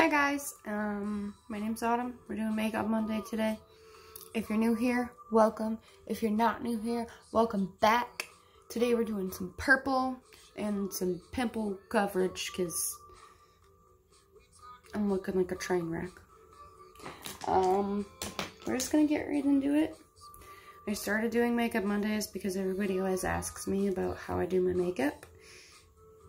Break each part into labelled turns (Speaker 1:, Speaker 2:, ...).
Speaker 1: Hi guys, my name's Autumn. We're doing Makeup Monday today. If you're new here, welcome. If you're not new here, welcome back. Today we're doing some purple and some pimple coverage because I'm looking like a train wreck. We're just gonna get right into it. I started doing Makeup Mondays because everybody always asks me about how I do my makeup.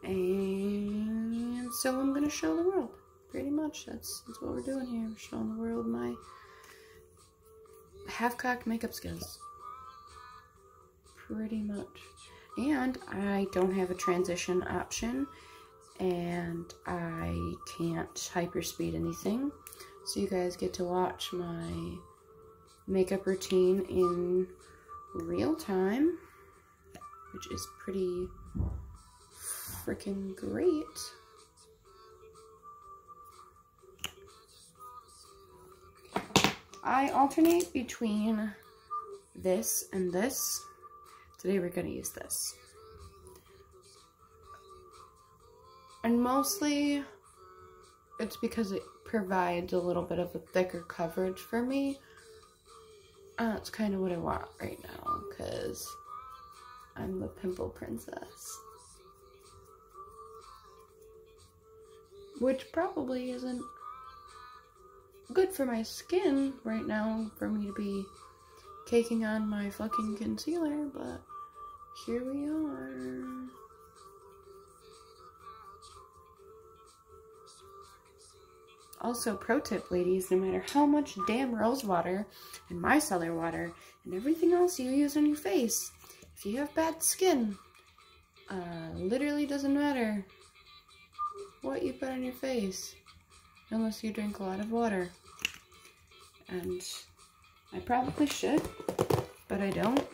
Speaker 1: And so I'm gonna show the world. Pretty much, that's what we're doing here. We're showing the world my half-cocked makeup skills. Pretty much. And I don't have a transition option, and I can't hyperspeed anything. So you guys get to watch my makeup routine in real time, which is pretty freaking great. I alternate between this and this. Today we're going to use this. And mostly it's because it provides a little bit of a thicker coverage for me. That's kind of what I want right now because I'm the pimple princess. Which probably isn't good for my skin right now for me to be caking on my fucking concealer, but here we are. Also, pro tip, ladies, no matter how much damn rose water and micellar water and everything else you use on your face, if you have bad skin, literally doesn't matter what you put on your face unless you drink a lot of water. And I probably should, but I don't.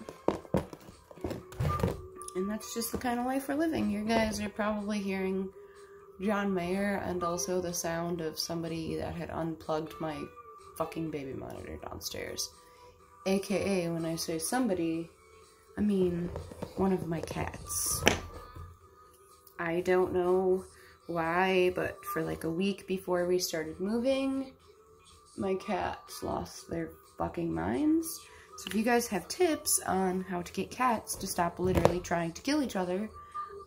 Speaker 1: And that's just the kind of life we're living. You guys are probably hearing John Mayer and also the sound of somebody that had unplugged my fucking baby monitor downstairs. AKA, when I say somebody, I mean one of my cats. I don't know why, but for like a week before we started moving, my cats lost their fucking minds. So if you guys have tips on how to get cats to stop literally trying to kill each other,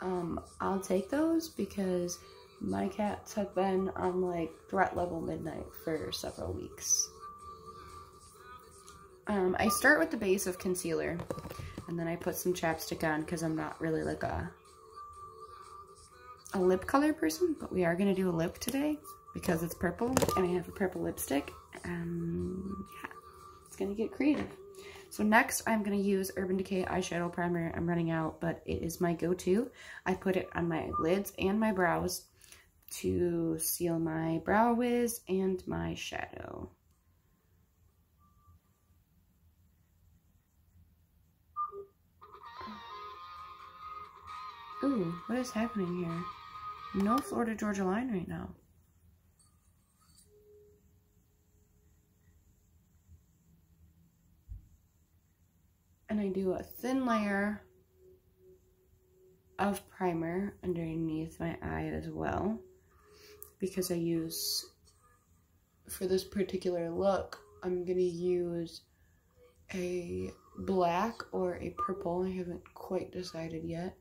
Speaker 1: I'll take those because my cats have been on like threat level midnight for several weeks. I start with the base of concealer and then I put some chapstick on because I'm not really like a lip color person, but we are going to do a lip today because it's purple and I have a purple lipstick, and yeah, it's going to get creative. So next I'm going to use Urban Decay eyeshadow primer. I'm running out, but it is my go-to. I put it on my lids and my brows to seal my brow wiz and my shadow. Ooh, what is happening here? No Florida Georgia line right now. And I do a thin layer of primer underneath my eye as well, because I use, for this particular look, I'm gonna use a black or a purple. I haven't quite decided yet.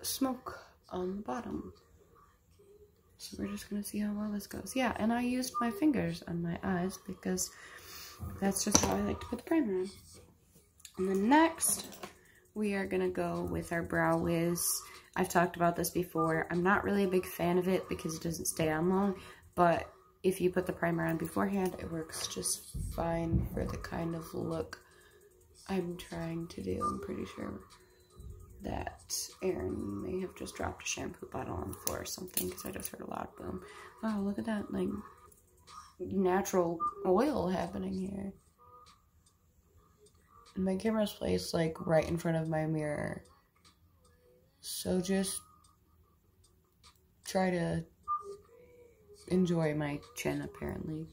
Speaker 1: Smoke on the bottom. So we're just gonna see how well this goes. Yeah, and I used my fingers on my eyes because that's just how I like to put the primer on. And then next, we are gonna go with our brow wiz. I've talked about this before. I'm not really a big fan of it because it doesn't stay on long, but if you put the primer on beforehand, it works just fine for the kind of look I'm trying to do. I'm pretty sure that Aaron may have just dropped a shampoo bottle on the floor or something because I just heard a loud boom. Wow, look at that, like, natural oil happening here. And my camera's placed, like, right in front of my mirror. So just try to enjoy my chin, apparently.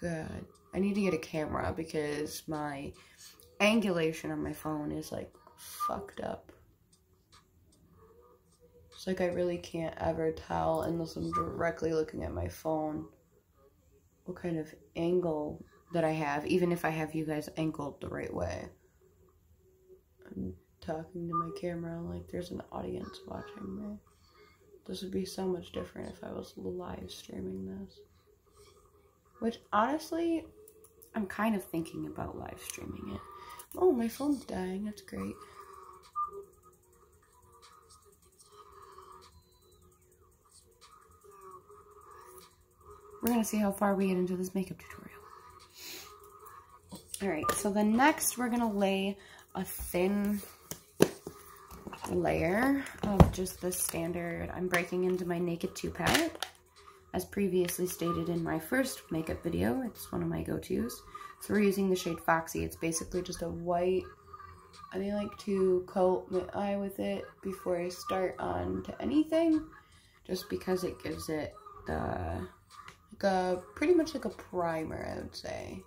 Speaker 1: God. I need to get a camera because my angulation on my phone is, like, fucked up. It's like I really can't ever tell unless I'm directly looking at my phone what kind of angle that I have, even if I have you guys angled the right way. I'm talking to my camera like there's an audience watching me. This would be so much different if I was live streaming this. Which, honestly, I'm kind of thinking about live streaming it. Oh, my phone's dying. That's great. We're going to see how far we get into this makeup tutorial. Alright, so the next we're going to lay a thin layer of just the standard I'm breaking into my Naked 2 palette. As previously stated in my first makeup video, it's one of my go-tos. So we're using the shade Foxy. It's basically just a white. I like to coat my eye with it before I start on to anything, just because it gives it the pretty much like a primer, I would say.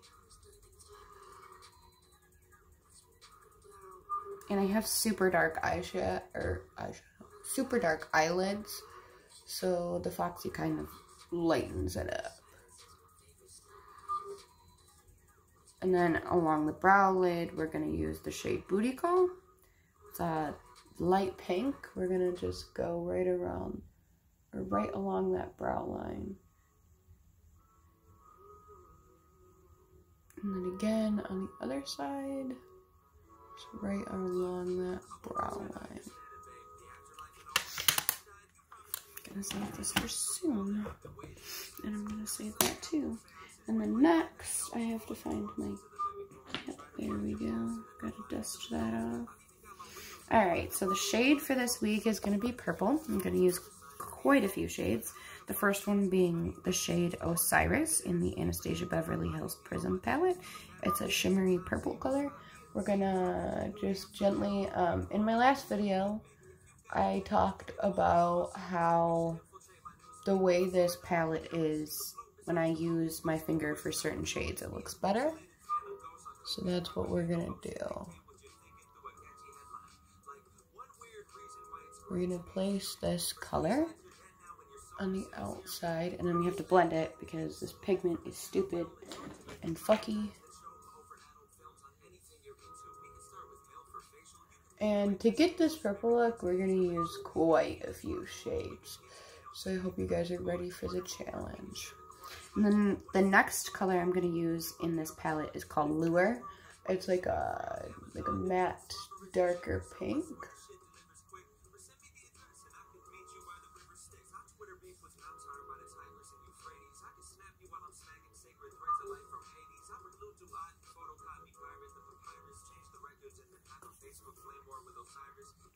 Speaker 1: And I have super dark super dark eyelids, so the Foxy kind of lightens it up. And then along the brow lid, we're going to use the shade Booty Call. It's a light pink. We're going to just go right around, or right along that brow line. And then again on the other side, just right along that brow line. I'm gonna save this for soon, and I'm gonna save that too. And then next, I have to find my, yep, there we go. Gotta dust that off. Alright, so the shade for this week is gonna be purple. I'm gonna use quite a few shades. The first one being the shade Osiris in the Anastasia Beverly Hills Prism palette. It's a shimmery purple color. We're gonna just gently, in my last video, I talked about how the way this palette is, when I use my finger for certain shades, it looks better. So that's what we're gonna do. We're gonna place this color on the outside, and then we have to blend it because this pigment is stupid and fucky. And to get this purple look, we're going to use quite a few shades. So I hope you guys are ready for the challenge. And then the next color I'm going to use in this palette is called Lure. It's like a matte, darker pink.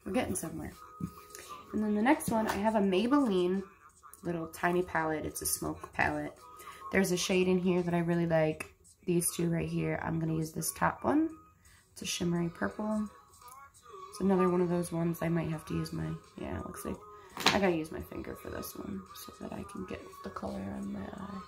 Speaker 1: We're getting somewhere. And then the next one, I have a Maybelline little tiny palette. It's a smoke palette. There's a shade in here that I really like. These two right here. I'm going to use this top one. It's a shimmery purple. It's another one of those ones I might have to use my, yeah, it looks like I gotta use my finger for this one so that I can get the color on my eye.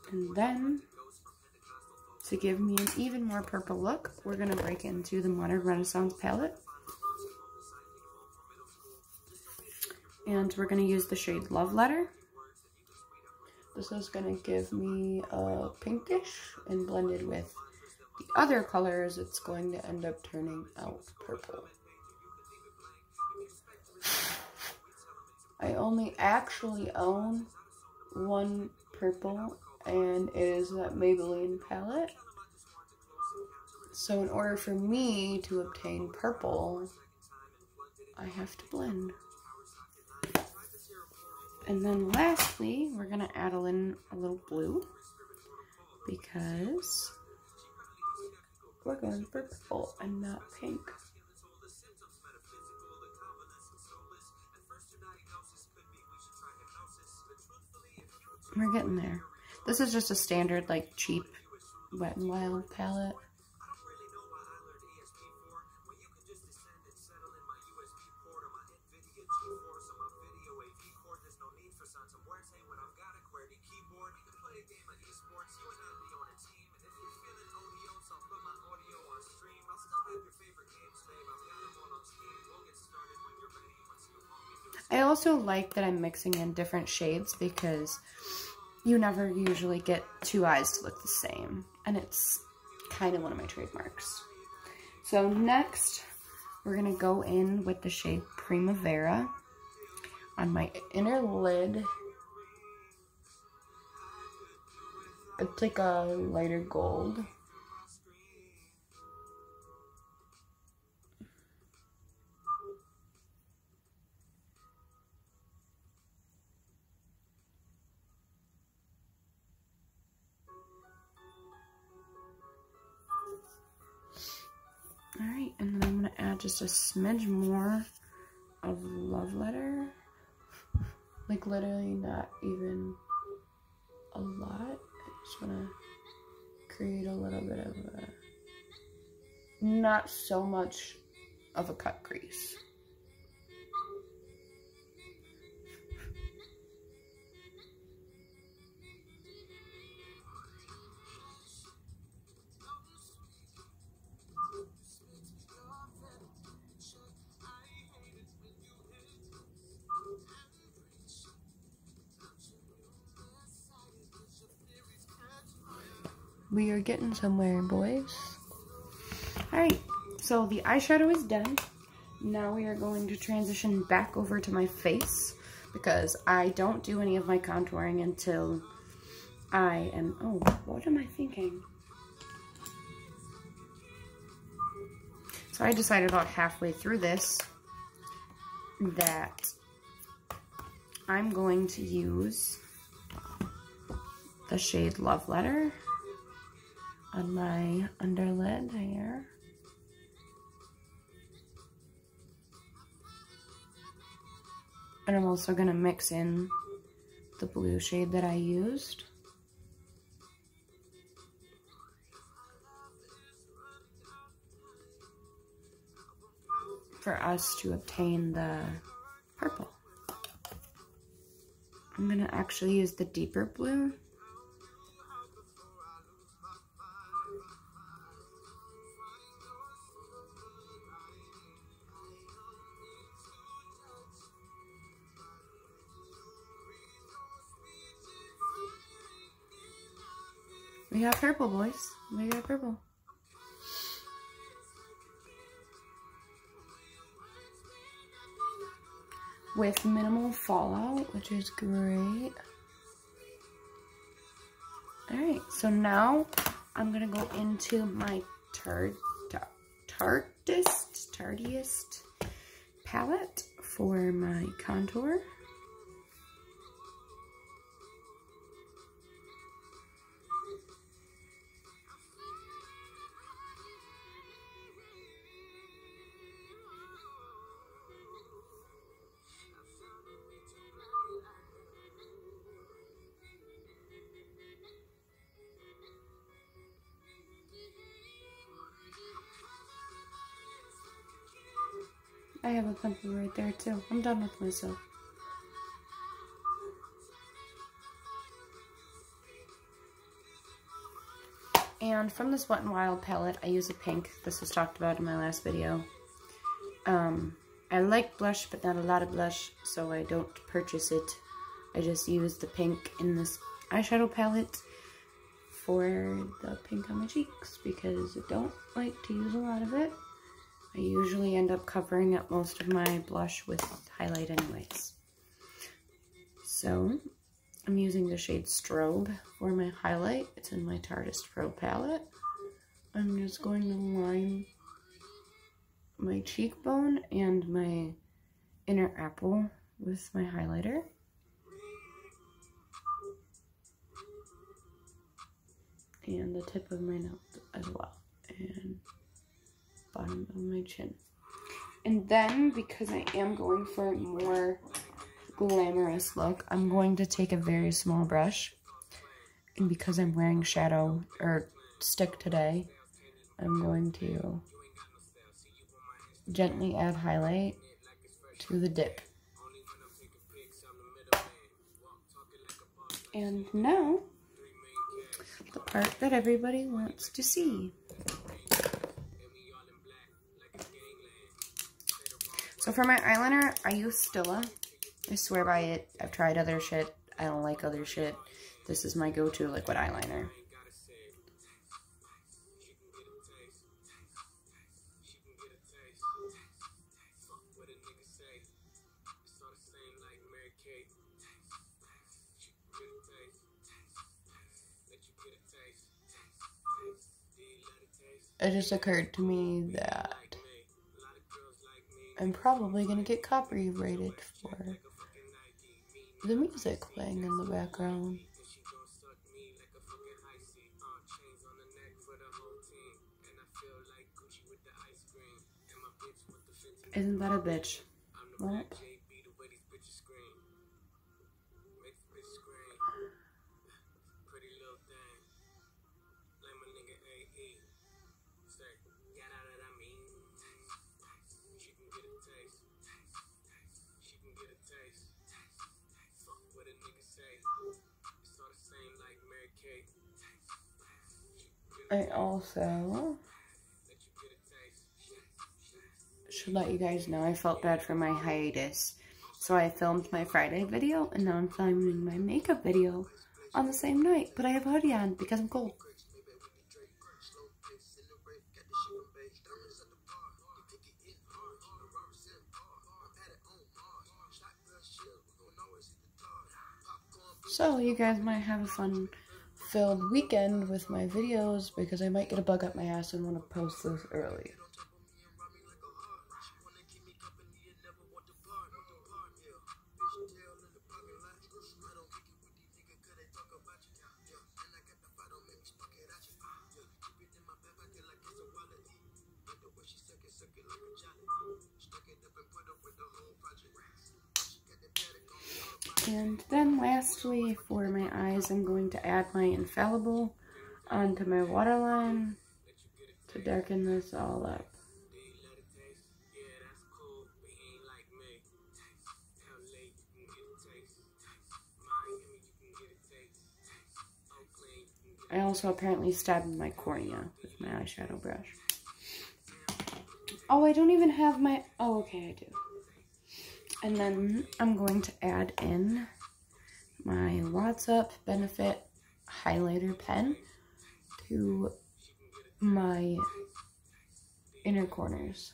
Speaker 1: And then, to give me an even more purple look, we're going to break into the Modern Renaissance palette. And we're going to use the shade Love Letter. This is going to give me a pinkish, and blended with the other colors, it's going to end up turning out purple. I only actually own one purple, and it is that Maybelline palette. So in order for me to obtain purple, I have to blend. And then lastly, we're going to add in a little blue, because we're going for purple and not pink. We're getting there. This is just a standard, like, cheap Wet n Wild palette. I also like that I'm mixing in different shades because you never usually get two eyes to look the same. And it's kind of one of my trademarks. So next, we're going to go in with the shade Primavera on my inner lid. It's like a lighter gold. Alright, and then I'm going to add just a smidge more of Love Letter. Like literally not even a lot. I just want to create a little bit of a, not so much of a cut crease. We are getting somewhere, boys. Alright, so the eyeshadow is done. Now we are going to transition back over to my face because I don't do any of my contouring until I am, oh, what am I thinking? So I decided about halfway through this that I'm going to use the shade Love Letter on my underlid here. And I'm also going to mix in the blue shade that I used. For us to obtain the purple. I'm going to actually use the deeper blue. We got purple, boys. We got purple. With minimal fallout, which is great. Alright, so now I'm gonna go into my tardiest palette for my contour. I have a pimple right there too. I'm done with myself. And from this Wet n Wild palette, I use a pink. This was talked about in my last video. I like blush, but not a lot of blush, so I don't purchase it. I just use the pink in this eyeshadow palette for the pink on my cheeks, because I don't like to use a lot of it. I usually end up covering up most of my blush with highlight anyways. So, I'm using the shade Strobe for my highlight. It's in my Tartist Pro palette. I'm just going to line my cheekbone and my inner apple with my highlighter. And the tip of my nose as well. And bottom of my chin. And then, because I am going for a more glamorous look, I'm going to take a very small brush. And because I'm wearing shadow or stick today, I'm going to gently add highlight to the dip. And now, the part that everybody wants to see. So for my eyeliner, I use Stila. I swear by it. I've tried other shit. I don't like other shit. This is my go-to liquid eyeliner. It just occurred to me that I'm probably going to get copyrighted for the music playing in the background. Isn't that a bitch? Nope. I also should let you guys know I felt bad for my hiatus. So I filmed my Friday video and now I'm filming my makeup video on the same night. But I have a hoodie on because I'm cold. So you guys might have a fun-filled weekend with my videos because I might get a bug up my ass and want to post this early. And then lastly, for my eyes, I'm going to add my Infallible onto my waterline to darken this all up. I also apparently stabbed my cornea with my eyeshadow brush. Oh, I don't even have my... Oh, okay, I do. And then I'm going to add in my What's Up Benefit highlighter pen to my inner corners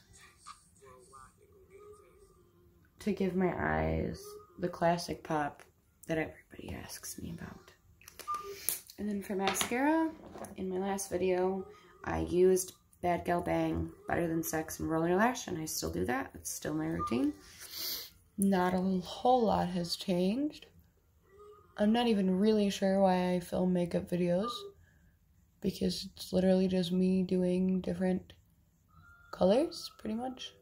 Speaker 1: to give my eyes the classic pop that everybody asks me about. And then for mascara, in my last video, I used Bad Gal Bang, Better Than Sex, and Roller Lash, and I still do that. It's still my routine. Not a whole lot has changed. I'm not even really sure why I film makeup videos, because it's literally just me doing different colors, pretty much.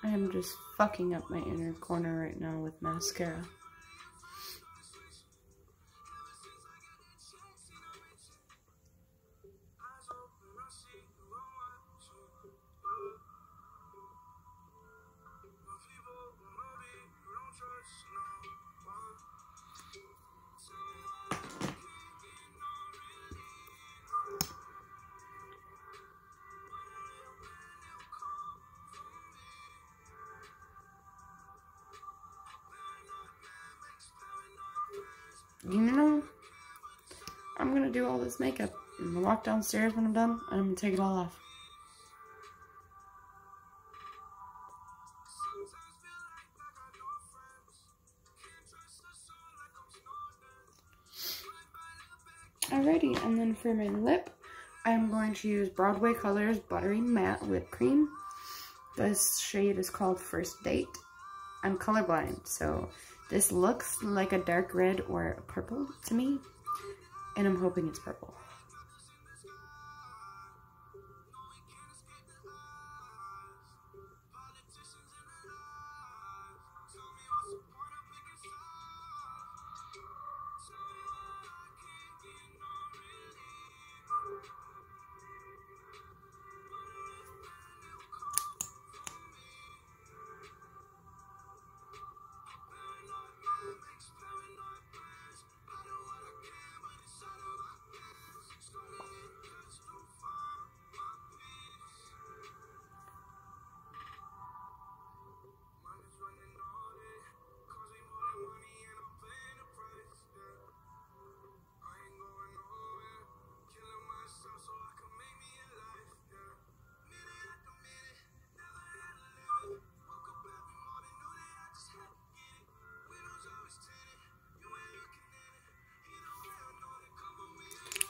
Speaker 1: I am just fucking up my inner corner right now with mascara. You know, I'm gonna do all this makeup. I'm gonna walk downstairs when I'm done, and I'm gonna take it all off. Alrighty, and then for my lip, I'm going to use Broadway Colors Buttery Matte Lip Cream This shade is called First Date. I'm colorblind, so this looks like a dark red or a purple to me, and I'm hoping it's purple.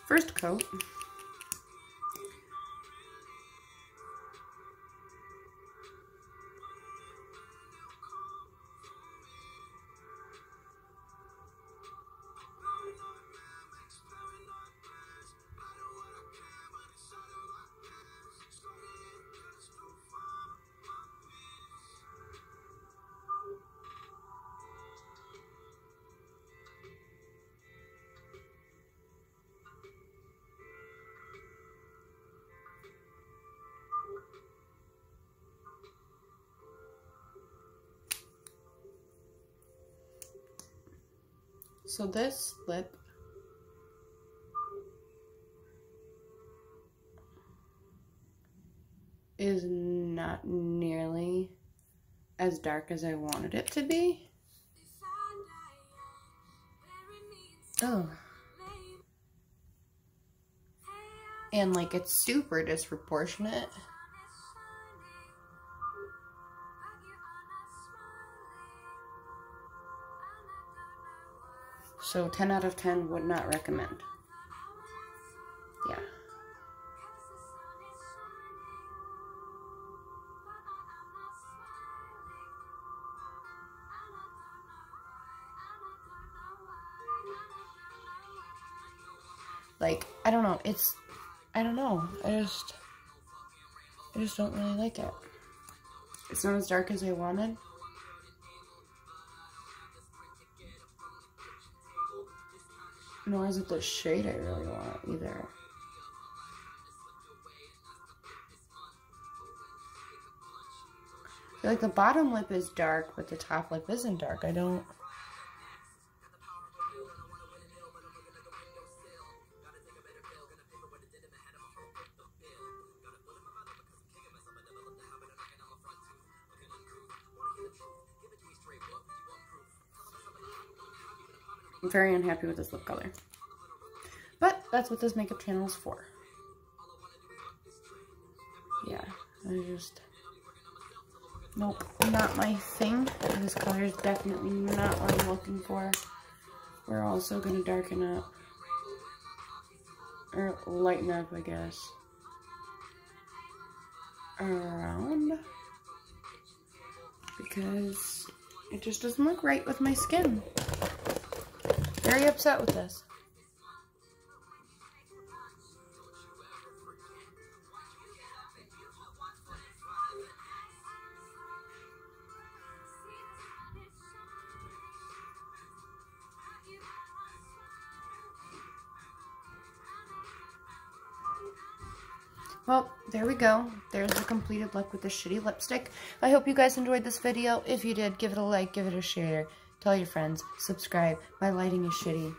Speaker 1: First coat. So this lip is not nearly as dark as I wanted it to be. Oh. And like it's super disproportionate. So 10 out of 10 would not recommend. Yeah. Like, I don't know, I don't know, I just don't really like it. It's not as dark as I wanted. Nor is it the shade I really want either. I feel like the bottom lip is dark, but the top lip isn't dark. I don't... I'm very unhappy with this lip color. But that's what this makeup channel is for. Yeah, I just... Nope, not my thing. This color is definitely not what I'm looking for. We're also going to darken up. Or lighten up, I guess. Around. Because it just doesn't look right with my skin. Very upset with this. Well, there we go. There's the completed look with the shitty lipstick. I hope you guys enjoyed this video. If you did, give it a like, give it a share. Tell your friends, subscribe. My lighting is shitty.